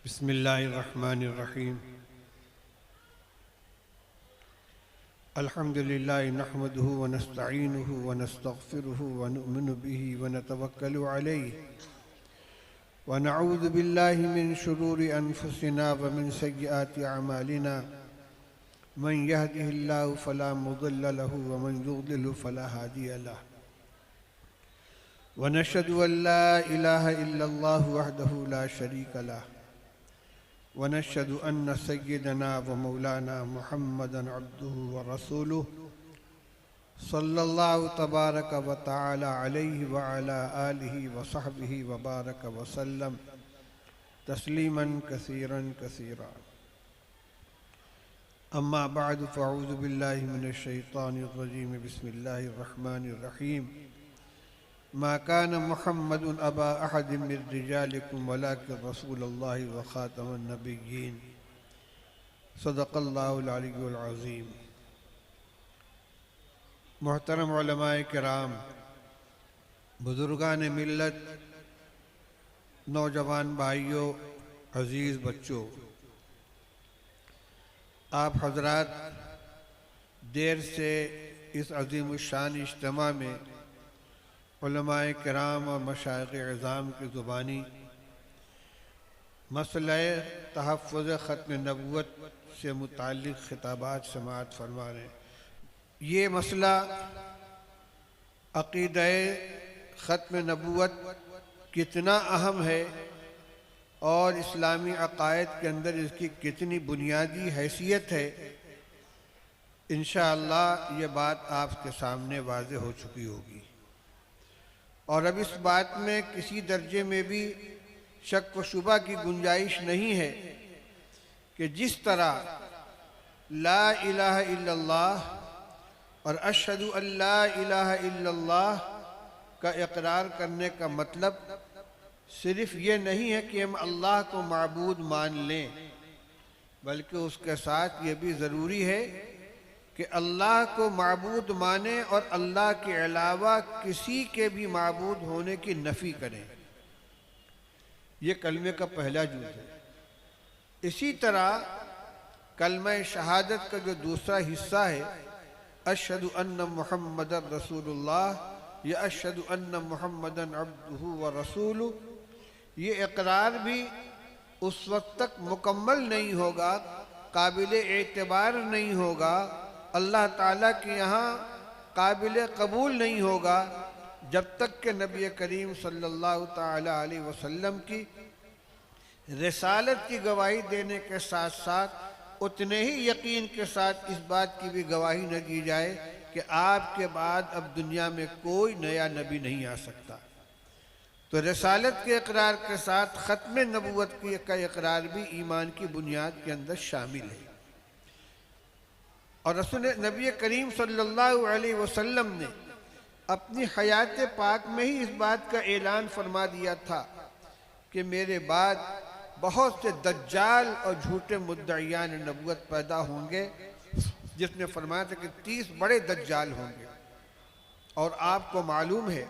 बिस्मिल्लाहिर्रहमानिर्रहीम। अल्हम्दुलिल्लाहि नहमदुहु व नस्तईनुहु व नस्तगफिरुहु व नु'मिनु बिही व नतवक्कलु अलैहि व नऊज़ु बिल्लाहि मिन शुरूरि अनफुसिना व मिन सय्यिआति अमालिना मन यहदिहिल्लाहु फला मुदिल्ल लहु व मन युद्लिलहु फला हादिय लहु व नशहदु अन ला इलाहा इल्लल्लाहु वहदहु ला शरीका लहु व नशहदु अन्न सय्यिदना व मौलाना मुहम्मदन अब्दुहु व रसूलुहु सल्लल्लाहु तबारक व तआला अलैहि व अला आलिहि व सहबिहि व बारक व सल्लम तस्लीमन कसीरन कसीरा। अम्मा बअद फ़अऊज़ु बिल्लाहि मिनश शैतानिर रजीम। बिस्मिल्लाहिर रहमानिर रहीम। मा कान मुहम्मदुन अबा अहदिम मिन रिजालिकुम वलाकिन रसूलल्लाहि व खातमुन नबिय्यीन। सदक़ल्लाहुल अलिय्युल अज़ीम। मोहतरम उलमाए किराम, बुजुर्गान मिल्लत, नौजवान भाइयों, अज़ीज़ बच्चों, आप हजरात देर से इस अज़ीमुश्शान इज्तिमा में उलमाए किराम और मशाइख़ इज़ाम की ज़ुबानी मसले तहफ़्फ़ुज़ ख़त्म नबुव्वत से मुताल्लिक़ ख़िताबात समाअत फरमा रहे हैं। ये मसला अक़ीदे ख़त्म नबुव्वत कितना अहम है और इस्लामी अक़ायद के अंदर इसकी कितनी बुनियादी हैसियत है, इंशाअल्लाह ये बात आपके सामने वाज़े हो चुकी होगी। और अब इस बात में किसी दर्जे में भी शक व शुबा की गुंजाइश नहीं है कि जिस तरह ला इलाहा इल्लल्लाह और अशहदु अल्ला इलाहा इल्लल्लाह का इकरार करने का मतलब सिर्फ ये नहीं है कि हम अल्लाह को माबूद मान लें, बल्कि उसके साथ ये भी ज़रूरी है कि अल्लाह को माबूद माने और अल्लाह के अलावा किसी के भी माबूद होने की नफ़ी करें। ये कलमे का पहला जुज़ है। इसी तरह कलमा शहादत का जो दूसरा हिस्सा है, अशहदु अन्न मुहम्मदन रसूलुल्लाह या अशहदु अन्न मुहम्मदन अब्दुहु व रसूलुहु, ये इकरार भी उस वक्त तक मुकम्मल नहीं होगा, काबिल एतबार नहीं होगा, अल्लाह ताला के यहाँ काबिल कबूल नहीं होगा जब तक कि नबी करीम सल्लल्लाहु ताला अलैहि वसल्लम की रिसालत की गवाही देने के साथ साथ उतने ही यकीन के साथ इस बात की भी गवाही न दी जाए कि आपके बाद अब दुनिया में कोई नया नबी नहीं आ सकता। तो रिसालत के इकरार के साथ ख़त्म नबुव्वत का इकरार भी ईमान की बुनियाद के अंदर शामिल है। और रसूल नबी करीम सल्लल्लाहु अलैहि वसल्लम ने अपनी हयात पाक में ही इस बात का ऐलान फरमा दिया था कि मेरे बाद बहुत से दज्जाल और झूठे मुद्दईयान नबुव्वत पैदा होंगे, जिसने फरमाया था कि 30 बड़े दज्जाल होंगे। और आपको मालूम है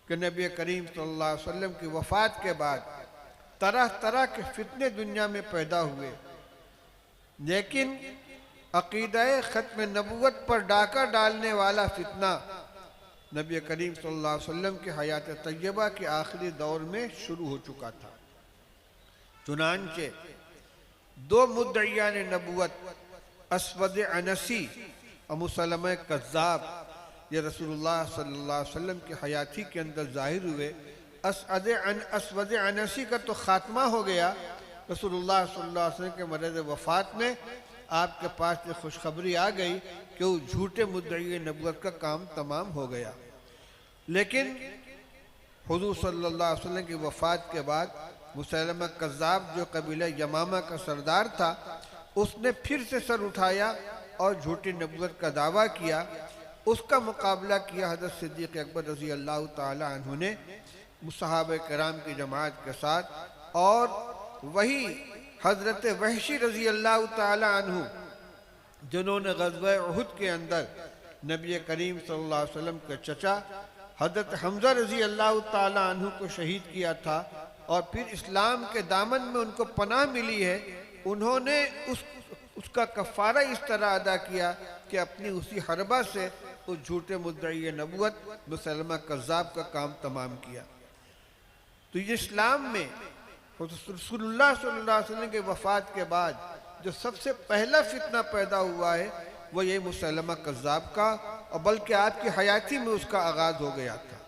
कि नबी करीम सल्लल्लाहु अलैहि वसल्लम की वफ़ात के बाद तरह तरह के फितने दुनिया में पैदा हुए, लेकिन अक़ीदा ख़त्म नबुव्वत पर डाका डालने वाला फितना नबी करीम सल्लल्लाहु अलैहि वसल्लम की हयात तय्यबा के आखिरी दौर में शुरू हो चुका था। चुनांचे 2 मुद्दईयान नबुव्वत अस्वद अनसी और मुसलमा कज़्ज़ाब ये रसूलुल्लाह सल्लल्लाहु अलैहि वसल्लम की हयाती के अंदर ज़ाहिर हुए। अस्वद अनसी का तो ख़ात्मा हो गया रसूलुल्लाह सल्लल्लाहु अलैहि वसल्लम के मरज़ वफ़ात में। आपके पास ये खुशखबरी आ गई कि वो झूठे मुद्दई नबुव्वत का काम तमाम हो गया। लेकिन हुज़ूर सल्लल्लाहु अलैहि वसल्लम की वफ़ात के बाद मुसलमा कज़्ज़ाब जो कबीला यमामा का सरदार था, उसने फिर से सर उठाया और झूठी नबुव्वत का दावा किया। उसका मुकाबला किया हज़रत सिद्दीक़ अकबर रज़ी अल्लाह ताला अन्हु ने सहाबा किराम की जमात के साथ, और वही हज़रत वहशी रज़ी अल्लाह ताला अन्हु जिन्होंने ग़ज़वा उहुद के अंदर नबी करीम सल्लल्लाहु अलैहि वसल्लम के चचा हज़रत हमज़ा रज़ी अल्लाह ताला अन्हु को शहीद किया था और फिर इस्लाम के दामन में उनको पनाह मिली है, उन्होंने उसका कफ़ारा इस तरह अदा किया कि अपनी उसी हरबा से उस झूठे मुद्दई नबूवत मुसलमा कज़्ज़ाब का काम तमाम किया। तो ये इस्लाम में रसूलुल्लाह सल्लल्लाहु अलैहि वसल्लम के वफ़ात के बाद जो सबसे पहला फितना पैदा हुआ है वो ये मुसलमा कज़्ज़ाब का, और बल्कि आपकी हयाती में उसका आगाज़ हो गया था।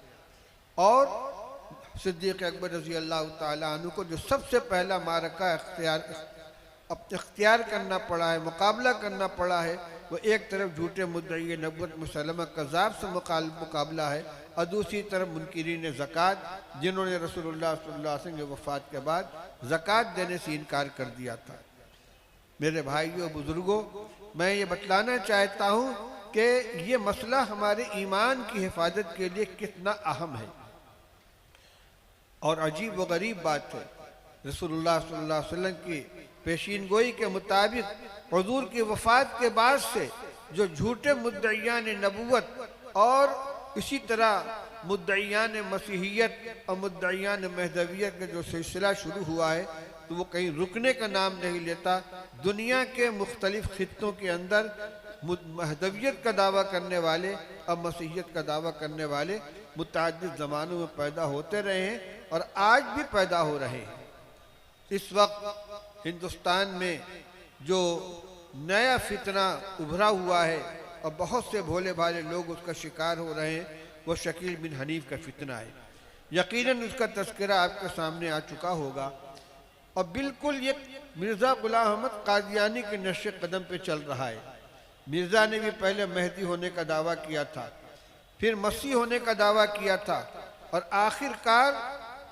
और सिद्दीक़ अकबर रज़ी अल्लाह ताला अन्हु को जो सबसे पहला मारका इख्तियार करना पड़ा है, मुकाबला करना पड़ा है, वो एक तरफ झूठे मुद्दई नबूवत मुसलमा कज़्ज़ाब से मुकाबला है, और दूसरी तरफ मुनकिरीन ज़कात, जिन्होंने रसूलुल्लाह सल्लल्लाहु अलैहि वसल्लम के वफ़ात के बाद ज़कात देने से इनकार कर दिया था। मेरे भाइयों बुज़ुर्गों, मैं ये बतलाना चाहता हूँ कि ये मसला हमारे ईमान की हिफाजत के लिए कितना अहम है। और अजीब व गरीब बात है, रसूलुल्लाह सल्लल्लाहु अलैहि वसल्लम की पेशीन गोई के मुताबिक हुज़ूर की वफ़ात के बाद से जो झूठे मुद्दईयान नबूवत और इसी तरह मुद्दईयान मसीहियत और मुद्दईयान महदवियत का जो सिलसिला शुरू हुआ है, तो वो कहीं रुकने का नाम नहीं लेता। दुनिया के मुख्तलिफ खित्तों के अंदर महदवियत का दावा करने वाले और मसीहियत का दावा करने वाले मुतअद्दिद ज़मानों में पैदा होते रहे हैं और आज भी पैदा हो रहे हैं। इस वक्त हिंदुस्तान में जो नया फितना उभरा हुआ है और बहुत से भोले भाले लोग उसका शिकार हो रहे हैं, वो शकील बिन हनीफ का फितना है। यकीनन उसका तज़किरा आपके सामने आ चुका होगा, और बिल्कुल ये मिर्ज़ा ग़ुलाम अहमद क़ादियानी के नक्श कदम पे चल रहा है। मिर्ज़ा ने भी पहले मेहदी होने का दावा किया था, फिर मसीह होने का दावा किया था, और आखिरकार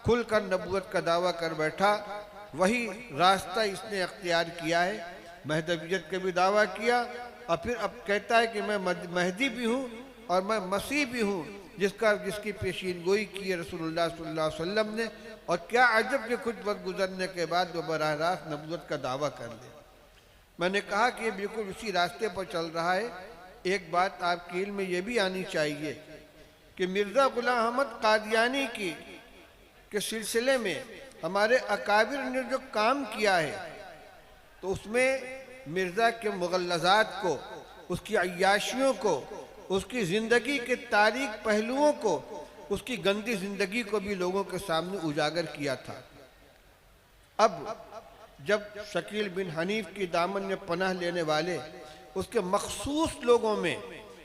खुलकर नबूवत का दावा कर बैठा। वही रास्ता इसने अख्तियार किया है, महदवियत का भी दावा किया, और फिर अब कहता है कि मैं महदी भी हूँ और मैं मसीह भी हूँ, जिसकी पेशीन गोई की है रसूलुल्लाह सल्लल्लाहु अलैहि वसल्लम ने। और क्या अजब कि कुछ वक्त गुजरने के बाद वो बराह रास्त नबूवत का दावा कर ले। मैंने कहा कि ये बिल्कुल उसी रास्ते पर चल रहा है। एक बात आपके इल्म में ये भी आनी चाहिए कि मिर्ज़ा ग़ुलाम अहमद क़ादियानी के सिलसिले में हमारे अकाबिर ने जो काम किया है, तो उसमें मिर्ज़ा के मुग़ल्लज़ात को, उसकी अय्याशियों को, उसकी ज़िंदगी के तारीक पहलुओं को, उसकी गंदी ज़िंदगी को भी लोगों के सामने उजागर किया था। अब जब शकील बिन हनीफ की दामन में पनाह लेने वाले उसके मखसूस लोगों में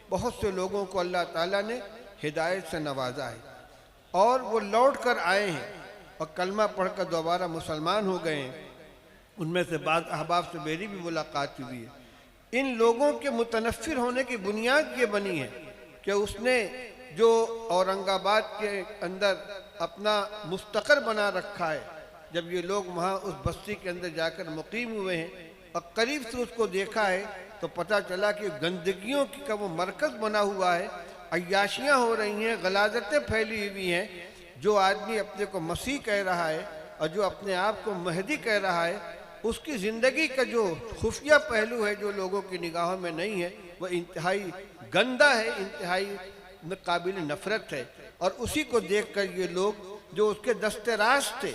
बहुत से लोगों को अल्लाह ताला ने हिदायत से नवाजा है और वो लौट कर आए हैं और कलमा पढ़कर दोबारा मुसलमान हो गए हैं। उनमें से बाज़ अहबाब से मेरी भी मुलाकात हुई है। इन लोगों के मुतनफ़िर होने की बुनियाद ये बनी है कि उसने जो औरंगाबाद के अंदर अपना मुस्तक़र बना रखा है, जब ये लोग वहाँ उस बस्ती के अंदर जाकर मुकीम हुए हैं और करीब से उसको देखा है, तो पता चला कि गंदगियों का वो मरकज़ बना हुआ है, अय्याशियाँ हो रही हैं, गलाजतें फैली हुई हैं। जो आदमी अपने को मसीह कह रहा है और जो अपने आप को महदी कह रहा है, उसकी ज़िंदगी का जो खुफिया पहलू है जो लोगों की निगाहों में नहीं है, वह इंतहाई गंदा है, इंतहाई काबिल नफ़रत है। और उसी को देखकर ये लोग जो उसके दस्तराज थे,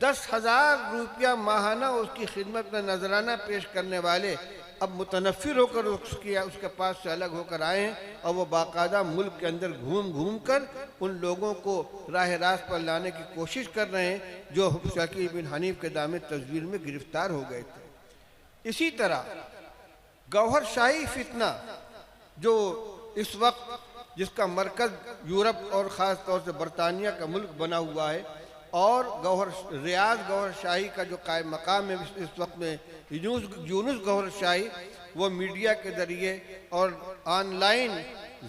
10,000 रुपया माहाना उसकी खिदमत में नजराना पेश करने वाले, अब मुतनफ़िर होकर उसके पास से अलग होकर आए हैं और वो बाकायदा मुल्क के अंदर घूम घूम कर उन लोगों को राह रास्त पर लाने की कोशिश कर रहे हैं जो शकील बिन हनीफ के दामे तस्वीर में गिरफ्तार हो गए थे। इसी तरह गौहर शाही फितना जो इस वक्त जिसका मरकज़ यूरोप और ख़ास तौर से बरतानिया का मुल्क बना हुआ है, और रियाज गौहर शाही का जो कायम मकाम है इस वक्त में यूनुस गौहर शाही, वो मीडिया के ज़रिए और ऑनलाइन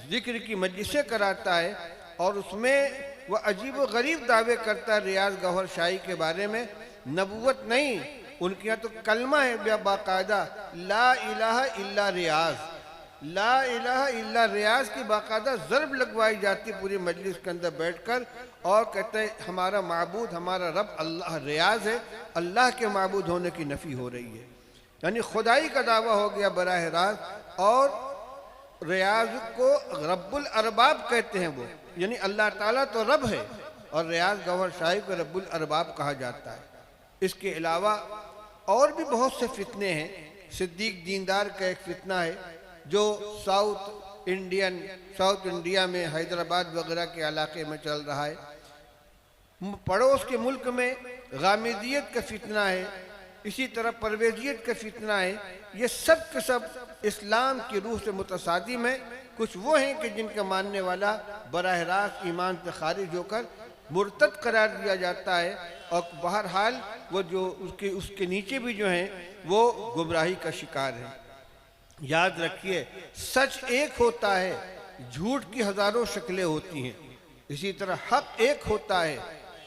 ज़िक्र की मजलिसें कराता है और उसमें वह अजीब व गरीब दावे करता है रियाज गौहर शाही के बारे में। नबूवत नहीं, उनके यहाँ तो कलमा है बाकायदा, ला इलाहा इल्ला रियाज, ला इलाहा इल्ला रियाज की बाकायदा ज़रब लगवाई जाती पूरी मजलिस के अंदर बैठकर, और कहते हैं हमारा माबूद, हमारा रब अल्लाह रियाज है, अल्लाह के माबूद होने की नफ़ी हो रही है। यानी खुदाई का दावा हो गया बराह रास्त। और रियाज को रब्बुल अरबाब कहते हैं वो, यानी अल्लाह ताला तो रब है और रियाज गौहर शाही को रब्बुल अरबाब कहा जाता है। इसके अलावा और भी बहुत से फितने हैं। सिद्दीक दीनदार का एक फितना है जो साउथ इंडिया में हैदराबाद वगैरह के इलाके में चल रहा है। पड़ोस के मुल्क में गामिदियत का फितना है, इसी तरह परवेजियत का फितना है। ये सब के सब इस्लाम की रूह से मुतसादिम है। कुछ वो हैं कि जिनका मानने वाला बराह रास्त ईमान से खारिज होकर मुर्तद करार दिया जाता है, और बहरहाल वो जो उसके नीचे भी जो हैं वो गुमराही का शिकार है। याद रखिए, सच एक होता है, झूठ की हजारों शक्लें होती हैं। इसी तरह हक एक होता है,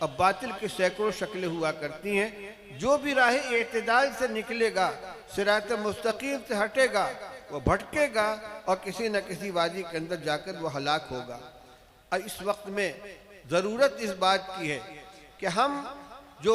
अब बातिल की सैकड़ों शक्लें हुआ करती हैं। जो भी राह एतदाल से निकलेगा, सिरात मुस्तकीम से हटेगा, वो भटकेगा और किसी न किसी वादी के अंदर जाकर वो हलाक होगा। और इस वक्त में ज़रूरत इस बात की है कि हम जो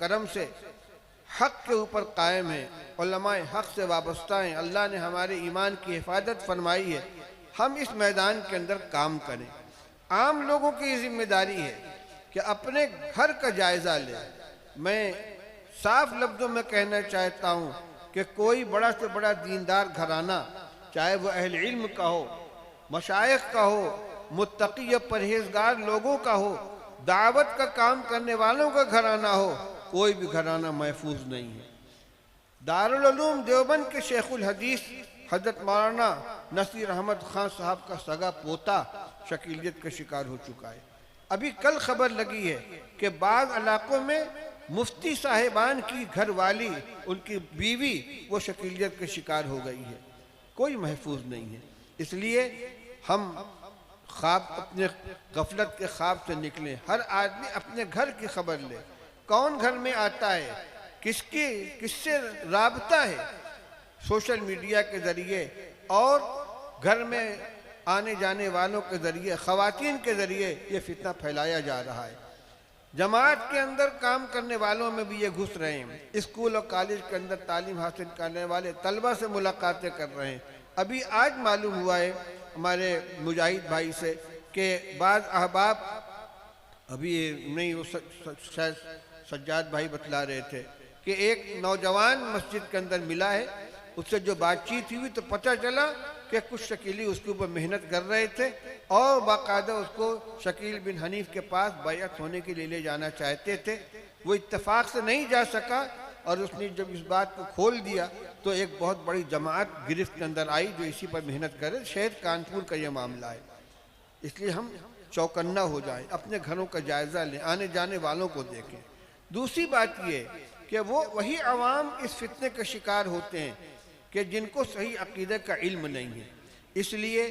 करम से हक़ के ऊपर कायम हैं, उलमाए हक़ से वाबस्ता हैं, अल्लाह ने हमारे ईमान की हिफाजत फरमाई है, हम इस मैदान के अंदर काम करें। आम लोगों की जिम्मेदारी है कि अपने घर का जायज़ा लें। मैं साफ लफ्ज़ों में कहना चाहता हूँ कि कोई बड़ा से बड़ा दीनदार घराना, चाहे वह अहल इल्म का हो, मशाइख का हो, मुत्तकी या परहेजगार लोगों का हो, दावत का काम करने वालों का घराना हो, कोई भी घराना महफूज नहीं है। दारुल उलूम देवबंद के शेखुल हदीस हजरत मौलाना नसीर अहमद खान साहब का सगा पोता शकीलियत का शिकार हो चुका है। अभी कल खबर लगी है कि बाज़ इलाकों में मुफ्ती साहिबान की घरवाली, उनकी बीवी, वो शकीलियत के शिकार हो गई है। कोई महफूज नहीं है। इसलिए हम ख्वाब, अपने गफलत के ख्वाब से निकलें। हर आदमी अपने घर की खबर ले, कौन घर में आता है, किससे राबता है, सोशल मीडिया के ज़रिए और घर में आने जाने वालों के ज़रिए, ख़वातीन के ज़रिए ये फितना फैलाया जा रहा है। जमात के अंदर काम करने वालों में भी ये घुस रहे हैं। स्कूल और कॉलेज के अंदर तालीम हासिल करने वाले तलबा से मुलाकातें कर रहे हैं। अभी आज मालूम हुआ है हमारे मुजाहिद भाई से कि बाज़ अहबाब, अभी नहीं वो शायद सज्जाद भाई बतला रहे थे कि एक नौजवान मस्जिद के अंदर मिला है, उससे जो बातचीत हुई तो पता चला कि कुछ शकीली उसके ऊपर मेहनत कर रहे थे और बाकायदा उसको शकील बिन हनीफ के पास बैअत होने के लिए ले जाना चाहते थे। वो इत्तेफाक से नहीं जा सका और उसने जब इस बात को खोल दिया तो एक बहुत बड़ी जमात गिरफ्त के अंदर आई जो इसी पर मेहनत करे। शायद कानपुर का ये मामला है। इसलिए हम चौकन्ना हो जाएं, अपने घरों का जायज़ा लें, आने जाने वालों को देखें। दूसरी बात ये कि वो वही अवाम इस फितने का शिकार होते हैं कि जिनको सही अकीदे का इल्म नहीं है। इसलिए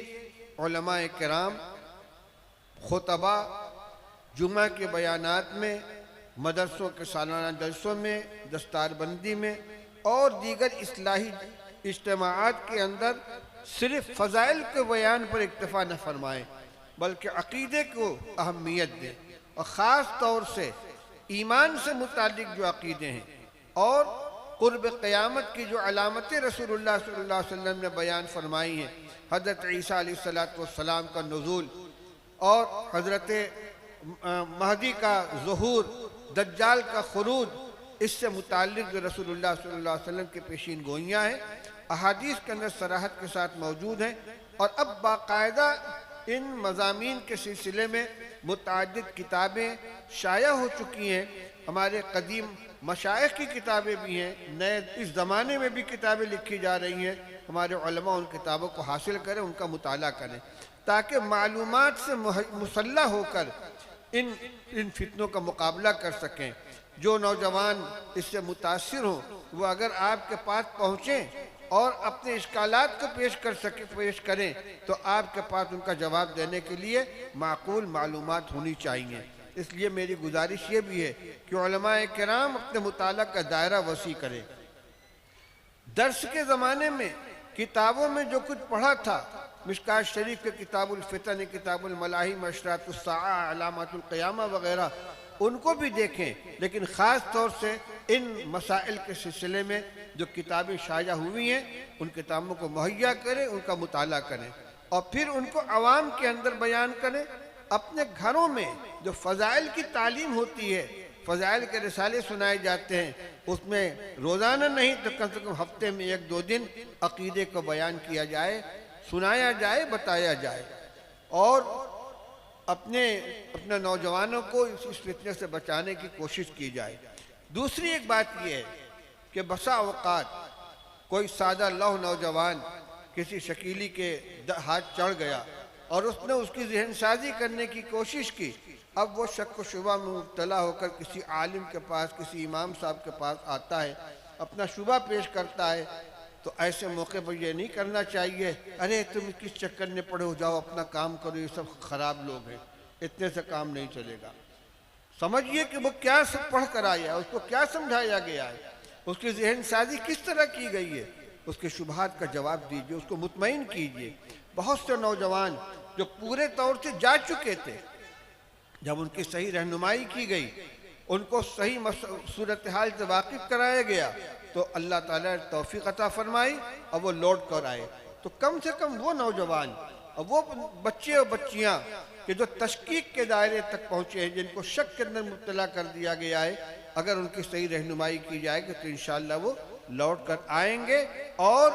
उलमाए किराम खुतबा जुमा के बयानात में, मदरसों के सालाना जलसों में, दस्तारबंदी में और दीगर इस्लाही इज्तिमाआत के अंदर सिर्फ फ़ज़ाइल के बयान पर इक्तफ़ा न फरमाएँ, बल्कि अक़ीदे को अहमियत दें और ख़ास तौर से ईमान से मुतालिक जो अक़ीदे हैं और क़ुर्ब क़यामत की जो अलामतें रसूलुल्लाह सल्लल्लाहु अलैहि वसल्लम ने बयान फरमाई हैं, हज़रत ईसा अलैहिस्सलाम का नुज़ूल और हज़रत महदी का ज़ुहूर, दज्जाल का खुरूज, इससे मुताल्लिक़ जो रसूलुल्लाह सल्लल्लाहु अलैहि वसल्लम की पेशीन गोइयाँ हैं, अहादीस के अंदर सराहत के साथ मौजूद हैं। और अब बाकायदा इन मज़ामीन के सिलसिले में मुतअद्दिद किताबें शाया हो चुकी हैं। हमारे कदीम मशाइख की किताबें भी हैं, नए इस ज़माने में भी किताबें लिखी जा रही हैं। हमारे उलमा उन किताबों को हासिल करें, उनका मुताला करें, ताकि मालूमात से मुसल्ला होकर इन फितनों का मुकाबला कर सकें। जो नौजवान इससे मुतासिर हों वो अगर आपके पास पहुँचें और अपने इश्कालात को पेश करें तो आपके पास उनका जवाब देने के लिए माकूल मालूमात होनी चाहिए। इसलिए मेरी गुजारिश ये भी है कि उलमाए किराम अपने मुताला का दायरा वसी करें। दर्स के ज़माने में किताबों में जो कुछ पढ़ा था, मिशकात शरीफ के किताबुल फितन, किताबुल मलाहिम, अशरातुस साआ, अलामातुल क़यामा वगैरह, उनको भी देखें। लेकिन ख़ास तौर से इन मसाइल के सिलसिले में जो किताबें शाया हुई हैं उन किताबों को मुहैया करें, उनका मुताला करें और फिर उनको आवाम के अंदर बयान करें अपने घरों में जो फ़ज़ाइल की तालीम होती है, फ़ज़ाइल के रिसाले सुनाए जाते हैं, उसमें रोज़ाना नहीं तो कम से कम हफ्ते में 1-2 दिन अक़ीदे को बयान किया जाए, सुनाया जाए, बताया जाए और अपने नौजवानों को इस फितने से बचाने की कोशिश की जाए। दूसरी एक बात यह है कि बसा औक़ात कोई सादा लौह नौजवान किसी शकीली के हाथ चढ़ गया और उसने उसकी जहन साजी करने की कोशिश की। अब वो शक व शुबा में मुब्तला होकर किसी आलिम के पास, किसी इमाम साहब के पास आता है, अपना शुबा पेश करता है, तो ऐसे मौके पर यह नहीं करना चाहिए, अरे तुम किस चक्कर में पड़े हो, जाओ अपना काम करो, ये सब खराब लोग हैं, इतने से काम नहीं चलेगा। समझिए कि वो क्या सब पढ़ कर आया है, उसको क्या समझाया गया है, उसकी जहन साजी किस तरह की गई है, उसके शुबहात का जवाब दीजिए, उसको मुतमईन कीजिए। बहुत से नौजवान जो पूरे तौर से जा चुके थे, जब उनकी सही रहनुमाई की गई, उनको सही सूरत हाल से वाकिफ कराया गया, तो अल्लाह ताला ने तौफीक अता फरमाई और वो लौट कर आए। तो कम से कम वो नौजवान और वो बच्चे और बच्चियां कि जो तशकीक के दायरे तक पहुँचे हैं, जिनको शक के अंदर मुब्तला कर दिया गया है, अगर उनकी सही रहनुमाई की जाएगी तो इंशाअल्लाह वो लौट कर आएंगे और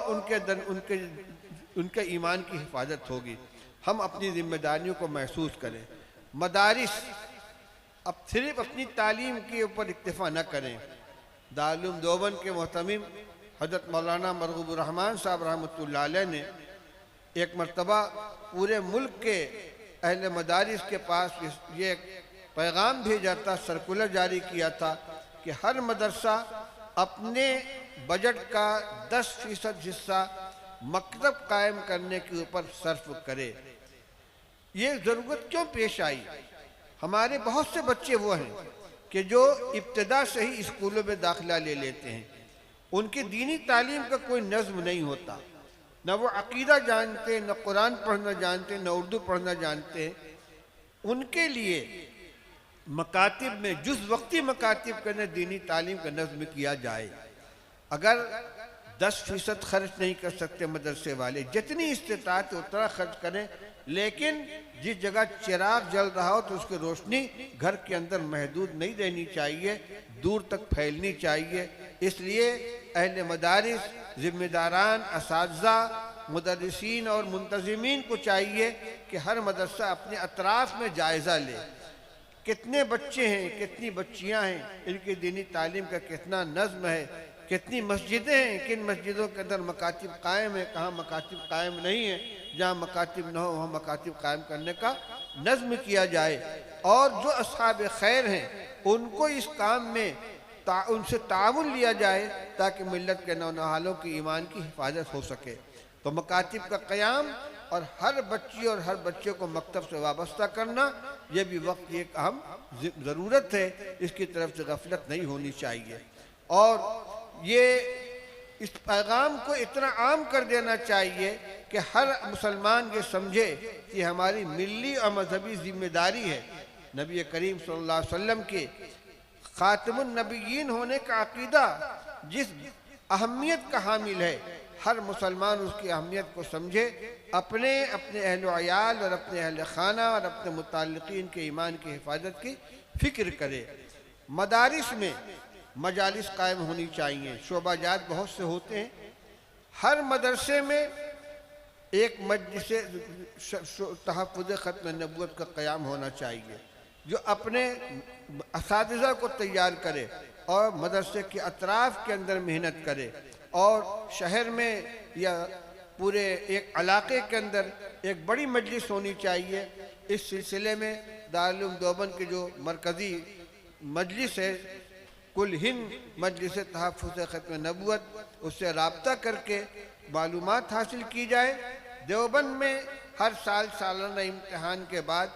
उनके ईमान की हिफाजत होगी। हम अपनी जिम्मेदारियों को महसूस करें। मदारिस अब सिर्फ अपनी तालीम के ऊपर इक्तफा न करें। दारुल देवबंद के मोहतमिम हज़रत मौलाना मरगूबुर रहमान साहब रहमतुल्लाह अलैह ने एक मरतबा पूरे मुल्क के अहले मदारिस के पास ये पैगाम भेजा था, सर्कुलर जारी किया था कि हर मदरसा अपने बजट का 10% हिस्सा मकतब कायम करने के ऊपर सर्फ करे। ये ज़रूरत क्यों पेश आई? हमारे बहुत से बच्चे वो हैं कि जो इब्तिदा से ही स्कूलों में दाखिला ले लेते हैं, उनकी दीनी तालीम का कोई नज़्म नहीं होता, न वो अकीदा जानते, न कुरान पढ़ना जानते, न उर्दू पढ़ना जानते। उनके लिए मकातिब में जुज़ वक्ती मकातिब करने दीनी तालीम का नज़्म किया जाए। अगर 10% खर्च नहीं कर सकते मदरसे वाले, जितनी इस्तिताअत उतना खर्च करें, लेकिन जिस जगह चिराग जल रहा हो तो उसकी रोशनी घर के अंदर महदूद नहीं रहनी चाहिए, दूर तक फैलनी चाहिए। इसलिए अहले मदारिस, ज़िम्मेदारान, असातिज़ा, मुदर्रिसीन और मुंतज़िमीन को चाहिए कि हर मदरसा अपने अतराफ़ में जायज़ा ले, कितने बच्चे हैं, कितनी बच्चियां हैं, इनकी दीनी तालीम का कितना नज़्म है, कितनी मस्जिदें हैं, किन मस्जिदों के अंदर मकातिब कायम है, कहाँ मकातिब कायम नहीं है, जहाँ मकातिब न हो वहाँ मकातिब कायम करने का नज़्म किया जाए। और जो अस्हाब खैर हैं उनको इस काम में उनसे ताउन लिया जाए ताकि मिल्लत के नौनहालों की ईमान की हिफाजत हो सके। तो मकातिब का क़याम और हर बच्ची और हर बच्चे को मकतब से वाबस्ता करना, यह भी वक्त एक अहम ज़रूरत है, इसकी तरफ से गफलत नहीं होनी चाहिए। और ये इस पैगाम को इतना आम कर देना चाहिए कि हर मुसलमान ये समझे कि हमारी मिल्ली और मजहबी जिम्मेदारी है। नबी करीम सल्लल्लाहु अलैहि वसल्लम के खातमुन नबिय्यीन होने का अकीदा जिस अहमियत का हामिल है, हर मुसलमान उसकी अहमियत को समझे, अपने अहल अयाल और अपने अहल खाना और अपने मुताल्लिकीन के ईमान की हिफाजत की फ़िक्र करे। मदारिस में मजालिस कायम होनी चाहिए। शोबाजात बहुत से होते हैं, हर मदरसे में एक मजलिस तहफ़्फ़ुज़ ख़त्म नबूवत का क़याम होना चाहिए, जो अपने असातिज़ा को तैयार करे और मदरसे के अतराफ़ के अंदर मेहनत करे, और शहर में या पूरे एक इलाके के अंदर एक बड़ी मजलिस होनी चाहिए। इस सिलसिले में दारुल देवबंद की जो मरकज़ी मजलिस है, कुल हिंद मजलिस तहफ़्फ़ुज़ ख़त्म नबूवत, उससे रब्ता करके मालूमात हासिल की जाए। देवबंद में हर साल सालाना इम्तिहान के बाद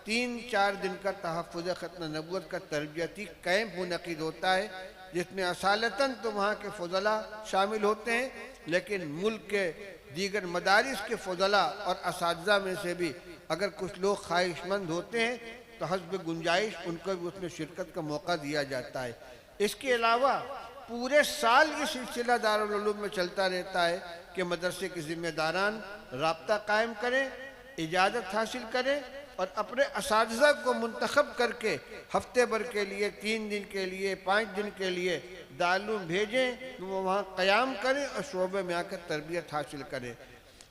3-4 दिन का तहफ़्फ़ुज़ ख़त्म नबूवत का तरबियती कैंप मुनक़िद होता है, जिसमें असालतन तो वहाँ के फ़ुज़ला शामिल होते हैं, लेकिन मुल्क के दीगर मदारिस के फ़ुज़ला और असातिज़ा में से भी अगर कुछ लोग ख्वाहिशमंद होते हैं तो हस्ब गुंजाइश उनको भी उसमें शिरकत का मौका दिया जाता है। इसके अलावा पूरे साल ये सिलसिला दारुल उलूम में चलता रहता है कि मदरसे के ज़िम्मेदारान राब्ता कायम करें, इजाज़त हासिल करें और अपने असातिज़ा को मुंतखब करके हफ्ते भर के लिए, 3 दिन के लिए, 5 दिन के लिए दारूम भेजें, वो वहाँ क़याम करें और शोबे में आकर तरबियत हासिल करें।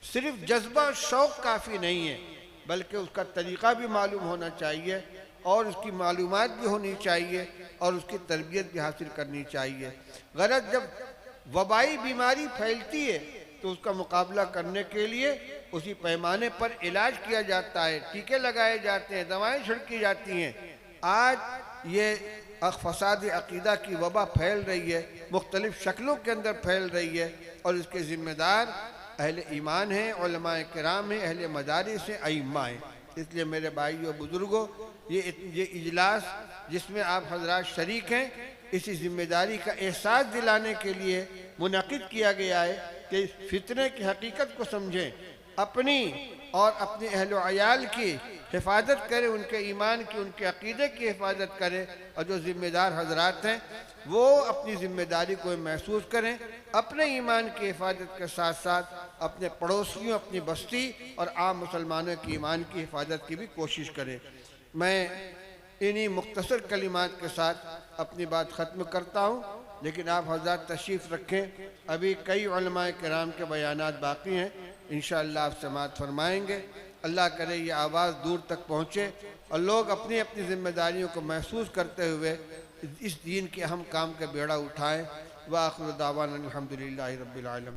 सिर्फ जज्बा शौक़ काफ़ी नहीं है, बल्कि उसका तरीक़ा भी मालूम होना चाहिए और उसकी मालूमात भी होनी चाहिए और उसकी तरबियत भी हासिल करनी चाहिए। गरज जब वबाई बीमारी फैलती है तो उसका मुकाबला करने के लिए उसी पैमाने पर इलाज किया जाता है, टीके लगाए जाते हैं, दवाएं छिड़की जाती हैं। आज ये फसाद अक़ीदा की वबा फैल रही है, मुख्तलिफ़ शक्लों के अंदर फैल रही है और इसके ज़िम्मेदार अहले ईमान हैं, उलमाए किराम हैं, अहले मदारिस हैं, अइम्मा हैं। इसलिए मेरे भाइयों बुज़ुर्गों, ये इजलास जिसमें आप हज़रात शरीक हैं, इसी ज़िम्मेदारी का एहसास दिलाने के लिए मुनक़िद किया गया है कि इस फितने की हकीकत को समझें, अपनी और अपने अहल अयाल की हिफाजत करें, उनके ईमान की, उनके अक़ीदे की हिफाजत करें और जो ज़िम्मेदार हज़रात हैं वो अपनी ज़िम्मेदारी को महसूस करें, अपने ईमान की हिफाजत के साथ साथ अपने पड़ोसियों, अपनी बस्ती और आम मुसलमानों की ईमान की हिफाजत की भी कोशिश करें। मैं इन्हीं मुख्तसर कलिमात के साथ अपनी बात ख़त्म करता हूँ, लेकिन आप हज़रात तशरीफ़ रखें, अभी कई उलमाए किराम के बयानात बाकी हैं, इंशाअल्लाह आप समाअत फरमाएँगे। अल्लाह करे ये आवाज़ दूर तक पहुँचे और लोग अपनी अपनी ज़िम्मेदारियों को महसूस करते हुए इस दीन के अहम काम का बेड़ा उठाएँ। व आखिर दावाना अल्हम्दुलिल्लाहि रब्बिल आलमीन।